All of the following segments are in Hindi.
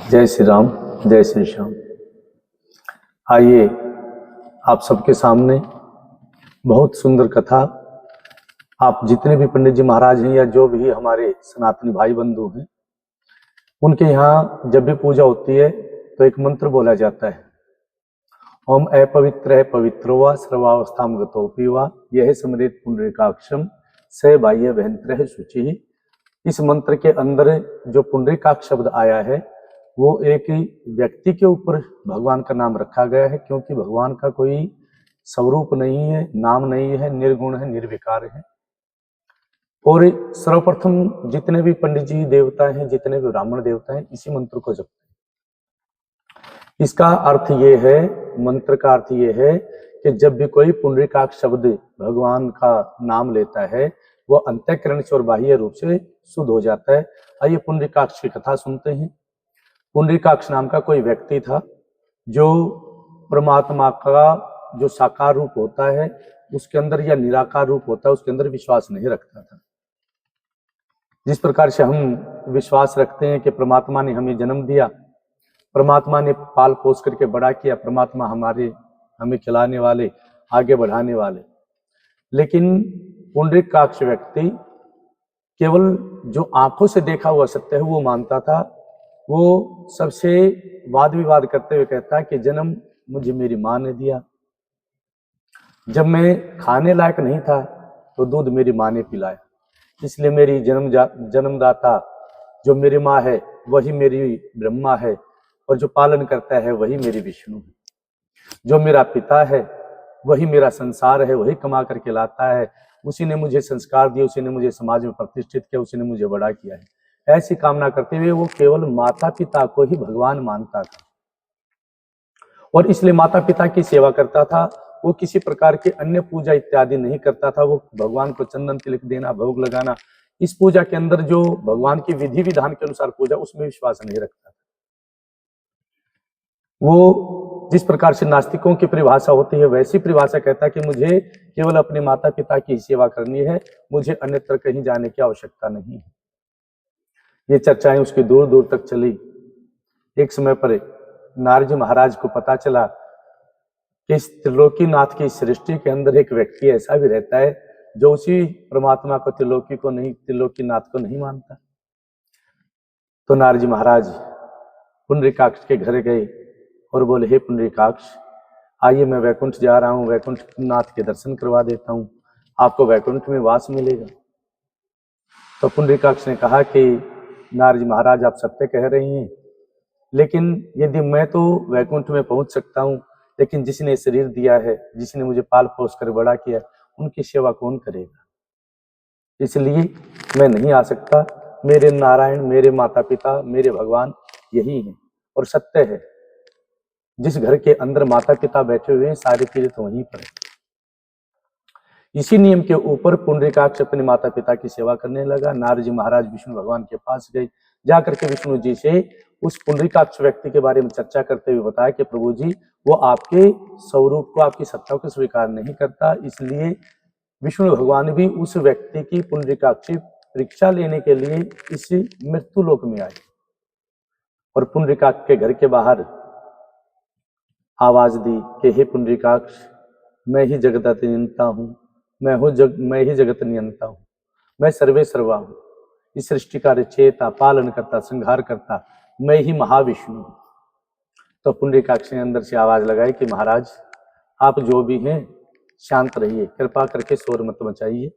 जय श्री राम, जय श्री श्याम। आइए आप सबके सामने बहुत सुंदर कथा, आप जितने भी पंडित जी महाराज हैं या जो भी हमारे सनातनी भाई बंधु हैं, उनके यहाँ जब भी पूजा होती है तो एक मंत्र बोला जाता है, ओम अपवित्र पवित्रो वा सर्वावस्थाम गतोपि वा यह स्मृत पुंडरीकाक्षम स बाह्य भयंत्र शुचि। इस मंत्र के अंदर जो पुंडरीकाक्ष शब्द आया है वो एक व्यक्ति के ऊपर भगवान का नाम रखा गया है, क्योंकि भगवान का कोई स्वरूप नहीं है, नाम नहीं है, निर्गुण है, निर्विकार है। और सर्वप्रथम जितने भी पंडित जी देवता हैं, जितने भी ब्राह्मण देवता हैं, इसी मंत्र को जपते हैं। इसका अर्थ ये है, मंत्र का अर्थ ये है कि जब भी कोई पुंडरीकाक्ष शब्द भगवान का नाम लेता है वो अंतःकरण से और बाह्य रूप से शुद्ध हो जाता है। आइए पुंडरीकाक्ष की कथा सुनते हैं। पुंडरीकाक्ष नाम का कोई व्यक्ति था जो परमात्मा का जो साकार रूप होता है उसके अंदर या निराकार रूप होता है उसके अंदर विश्वास नहीं रखता था। जिस प्रकार से हम विश्वास रखते हैं कि परमात्मा ने हमें जन्म दिया, परमात्मा ने पाल पोस करके बड़ा किया, परमात्मा हमें खिलाने वाले, आगे बढ़ाने वाले, लेकिन पुंडरीकाक्ष व्यक्ति केवल जो आंखों से देखा हुआ सत्य है वो मानता था। वो सबसे वाद विवाद करते हुए कहता है कि जन्म मुझे मेरी माँ ने दिया, जब मैं खाने लायक नहीं था तो दूध मेरी माँ ने पिलाया, इसलिए मेरी जन्मदाता जो मेरी माँ है वही मेरी ब्रह्मा है, और जो पालन करता है वही मेरी विष्णु है। जो मेरा पिता है वही मेरा संसार है, वही कमा करके लाता है, उसी ने मुझे संस्कार दिए, उसी ने मुझे समाज में प्रतिष्ठित किया, उसी ने मुझे बड़ा किया है। ऐसी कामना करते हुए वो केवल माता पिता को ही भगवान मानता था और इसलिए माता पिता की सेवा करता था। वो किसी प्रकार के अन्य पूजा इत्यादि नहीं करता था। वो भगवान को चंदन तिलक देना, भोग लगाना, इस पूजा के अंदर जो भगवान की विधि विधान के अनुसार पूजा, उसमें विश्वास नहीं रखता था। वो जिस प्रकार से नास्तिकों की परिभाषा होती है वैसी परिभाषा कहता है कि मुझे केवल अपने माता पिता की सेवा करनी है, मुझे अन्यत्र कहीं जाने की आवश्यकता नहीं है। ये चर्चाएं उसकी दूर दूर तक चली। एक समय पर नारद जी महाराज को पता चला कि इस त्रिलोकीनाथ की सृष्टि के अंदर एक व्यक्ति ऐसा भी रहता है जो उसी परमात्मा को, त्रिलोकीनाथ को नहीं मानता। तो नारद जी महाराज पुंडरीकाक्ष के घर गए और बोले, हे पुंडरीकाक्ष, आइए मैं वैकुंठ जा रहा हूँ, वैकुंठ नाथ के दर्शन करवा देता हूँ, आपको वैकुंठ में वास मिलेगा। तो पुंडरीकाक्ष ने कहा कि नारद जी महाराज आप सत्य कह रही हैं, लेकिन यदि मैं तो वैकुंठ में पहुंच सकता हूँ, लेकिन जिसने शरीर दिया है, जिसने मुझे पाल पोस कर बड़ा किया, उनकी सेवा कौन करेगा? इसलिए मैं नहीं आ सकता। मेरे नारायण, मेरे माता पिता, मेरे भगवान यही हैं और सत्य है, जिस घर के अंदर माता पिता बैठे हुए हैं सारी चीजें तो वहीं पर है। इसी नियम के ऊपर पुंडरीकाक्ष अपने माता पिता की सेवा करने लगा। नारद जी महाराज विष्णु भगवान के पास गए, जाकर के विष्णु जी से उस पुंडरीकाक्ष व्यक्ति के बारे में चर्चा करते हुए बताया कि प्रभु जी, वो आपके स्वरूप को, आपकी सत्ता को स्वीकार नहीं करता, इसलिए विष्णु भगवान भी उस व्यक्ति की पुंडरीकाक्ष परीक्षा लेने के लिए इस मृत्यु लोक में आए और पुंडरीकाक्ष के घर के बाहर आवाज दी कि हे पुंडरीकाक्ष, मैं ही जगत नियंता हूँ, मैं ही जगत नियंता हूँ, मैं सर्वे सर्वा हूँ, इस सृष्टि का रचयिता, पालन करता, संहार करता, मैं ही महाविष्णु हूँ। तो पुंडरीकाक्ष ने अंदर से आवाज लगाई कि महाराज, आप जो भी हैं शांत रहिए, कृपा करके शोर मत मचाइए।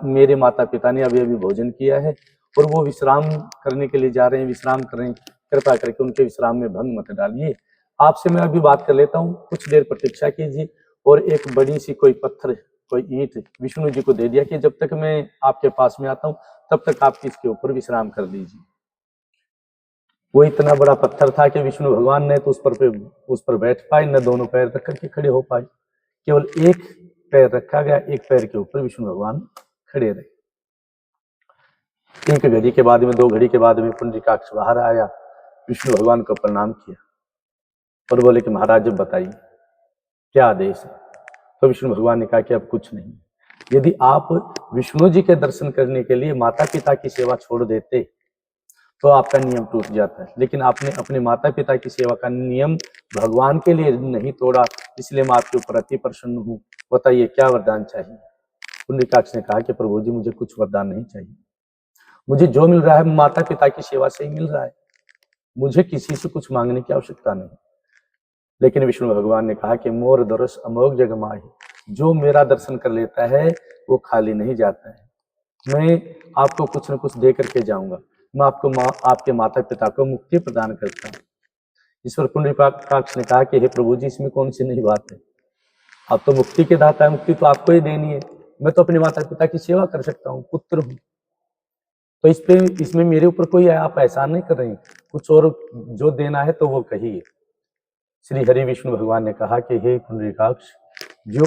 मेरे माता पिता ने अभी अभी भोजन किया है और वो विश्राम करने के लिए जा रहे हैं, विश्राम कर रहे हैं, कृपा करके उनके विश्राम में भंग मत डालिए। आपसे मैं अभी बात कर लेता हूँ, कुछ देर प्रतीक्षा कीजिए। और एक बड़ी सी कोई पत्थर, कोई ईंट विष्णु जी को दे दिया कि जब तक मैं आपके पास में आता हूँ तब तक आप इसके ऊपर विश्राम कर लीजिए। वो इतना बड़ा पत्थर था कि विष्णु भगवान ने तो उस पर बैठ पाए, न दोनों पैर रख करके खड़े हो पाए, केवल एक पैर रखा गया, एक पैर के ऊपर विष्णु भगवान खड़े रहे। एक घड़ी के बाद में, 2 घड़ी के बाद में पुंडरीकाक्ष बाहर आया, विष्णु भगवान को प्रणाम किया और बोले कि महाराज जब बताइए क्या आदेश है। तो विष्णु भगवान ने कहा कि अब कुछ नहीं, यदि आप विष्णु जी के दर्शन करने के लिए माता पिता की सेवा छोड़ देते तो आपका नियम टूट जाता है। लेकिन आपने अपने माता पिता की सेवा का नियम भगवान के लिए नहीं तोड़ा, इसलिए मैं आपके ऊपर अति प्रसन्न हूँ। बताइए क्या वरदान चाहिए? पुंडरीकाक्ष ने कहा कि प्रभु जी मुझे कुछ वरदान नहीं चाहिए, मुझे जो मिल रहा है माता पिता की सेवा से ही मिल रहा है, मुझे किसी से कुछ मांगने की आवश्यकता नहीं। लेकिन विष्णु भगवान ने कहा कि मोर दरस अमोघ जग माही, जो मेरा दर्शन कर लेता है वो खाली नहीं जाता है। मैं आपको कुछ न कुछ दे करके जाऊंगा। मैं आपको आपके माता पिता को मुक्ति प्रदान करता हूँ। ईश्वर पुंडरीकाक्ष ने कहा कि हे प्रभु जी, इसमें कौन सी नई बात है? आप तो मुक्ति के दाता है, मुक्ति तो आपको ही देनी है। मैं तो अपने माता पिता की सेवा कर सकता हूँ, पुत्र हूँ, तो इसमें मेरे ऊपर कोई आप एहसान नहीं कर रहे हैं। कुछ और जो देना है तो वो कहिए। श्री हरि विष्णु भगवान ने कहा कि हे पुंडरीकाक्ष, जो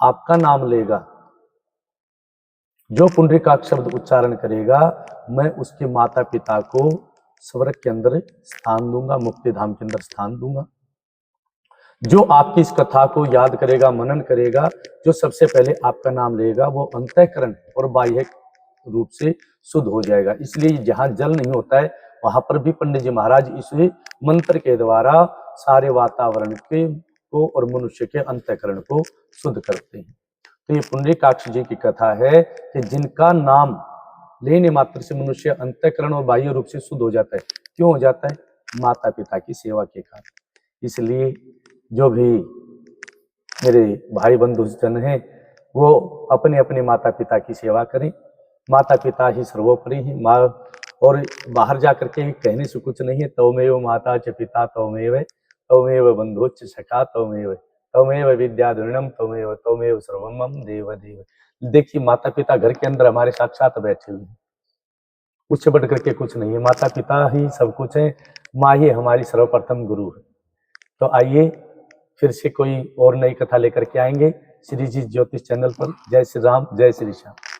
आपका नाम लेगा, जो पुंडरीकाक्ष शब्द उच्चारण करेगा, मैं उसके माता पिता को स्वर्ग के अंदर स्थान दूंगा, मुक्ति धाम के अंदर स्थान दूंगा। जो आपकी इस कथा को याद करेगा, मनन करेगा, जो सबसे पहले आपका नाम लेगा, वो अंतःकरण और बाह्य रूप से शुद्ध हो जाएगा। इसलिए जहां जल नहीं होता है वहां पर भी पंडित जी महाराज इस मंत्र के द्वारा सारे वातावरण को और मनुष्य के अंतःकरण को शुद्ध करते हैं। तो ये पुंडरीकाक्ष जी की कथा है कि जिनका नाम लेने मात्र से मनुष्य अंतःकरण और बाह्य रूप से शुद्ध हो जाता है। क्यों हो जाता है? माता पिता की सेवा के कारण। इसलिए जो भी मेरे भाई बंधु जन हैं वो अपने अपने माता पिता की सेवा करें। माता पिता ही सर्वोपरि है। माँ और बाहर जाकर के कहने से कुछ नहीं है। तवमेव माता च पिता तवमेव बंधुश्च सखा तवमेव विद्याधुरणम तवमेव सर्वम मम देव देव। देखिए माता पिता घर के अंदर हमारे साक्षात बैठे हुए हैं, उससे बढ़ करके कुछ नहीं है। माता पिता ही सब कुछ है, माँ ही हमारी सर्वप्रथम गुरु है। तो आइए फिर से कोई और नई कथा लेकर के आएंगे श्री जी ज्योतिष चैनल पर। जय श्री राम, जय श्री श्याम।